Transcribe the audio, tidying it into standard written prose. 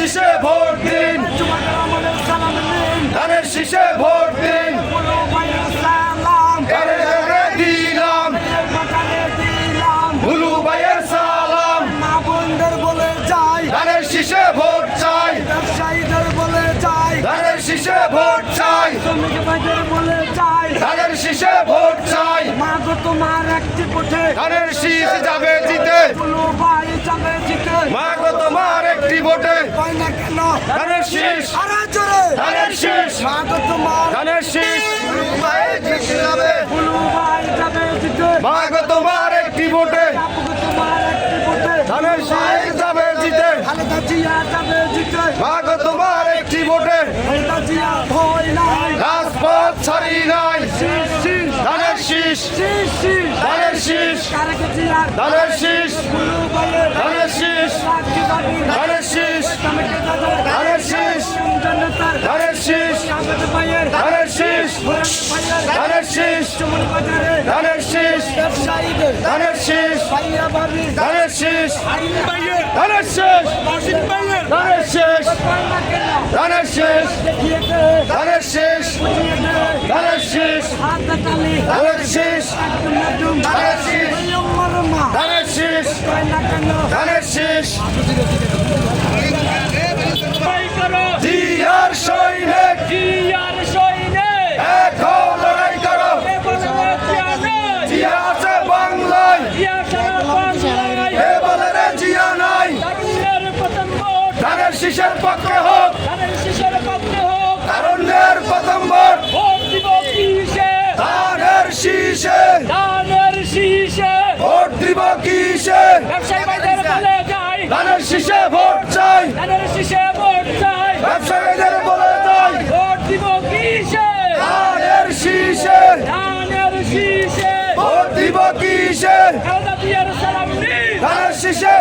শীষে ভোট দিন, ধানের শীষে ভোট দিন, ঘরে ঘরে দিলাম ভুলু ভাইয়ের সালাম। মা বোনদের বলে যাই, ধানের শীষে ভোট চাই, ব্যবসায়ীদের বলে যাই, ধানের শীষে ভোট চাই, শ্রমিক ভাইদের বলে যাই, ধানের শীষে ভোট চাই। মা গো তোমার একটি ভোটে ধানের শীষ যাবে জিতে, বুলু ভাই যাবে জিতে। মা গো তোমার একটি ভোটে। হয় না কেন ধানের শীষ, আরো জোরে, ধানের শীষ, মা গো তোমার ধানের শীষ, বুলু ভাই যাবে জিতে, মা গো তোমার একটি ভোটে। বাবু গো তোমার একটি ভোটে ধানের শীষ যাবে জিতে, খালেদা জিয়া যাবে জিতে, মা গো তোমার একটি ভোটে। খালেদা জিয়া ভয় নাই, রাজপথ ছাড়ি নাই, শীষ শীষ ধানের শীষ, শীষ শীষ, ধানের শীষ, খালেদা জিয়া ধানের শীষ, বুলু ভাইয়ের ধানের শীষ, রাজ্যবাদী ধানের শীষ, ধানের শীষ, জনতার ধানের শীষ, সাবেক ভাইয়ের ধানের শীষ, ভাইয়ের ধানের শীষ, চমন বাজারে ধানের শীষ, ব্যবসায়ীদের ধানের শীষ, ভাইয়া ভাবি ধানের শীষ, আইন ভাইয়ের ধানের শীষ, বাসিক ভাইয়ের ধানের শীষ, কয় না কেন ধানের শীষ, দেখিয়েছে ধানের শীষ, বুঝিয়েছে ধানের শীষ, হাত তালি ধানের শীষ, একদম একদম ধানের শীষ, মা ধানের শীষ, কয় না কেন ধানের শীষ। লড়াই করো জিয়ার সৈনিক জিয়ার সৈনিক এখন লড়াই করো, এ বলে জিয়া নাই জিয়া আছে বাংলায়, জিয়া সারা বাংলায় এ বলে রে জিয়া নাই। তারুণ্যের প্রথম ভোট ধানের শীষের পক্ষে হোক, ধানের শীষের পক্ষে হোক তারুণ্যের প্রথম ভোট, ভোট দিব কিসে ধানের শীষে, ধানের শীষে ভোট দিব কিসে, ব্যবসায়ী ভাইদের বলে যাই ধানের শীষে ভোট চাই, ধানের শীষে ভোট চাই ব্যবসায়ীদের বলে যাই, ভোট দিব কিসে ধানের শীষে, ধানের শীষে ভোট দিব কিসে, খালেদা জিয়ার সালাম নিন ধানের শীষে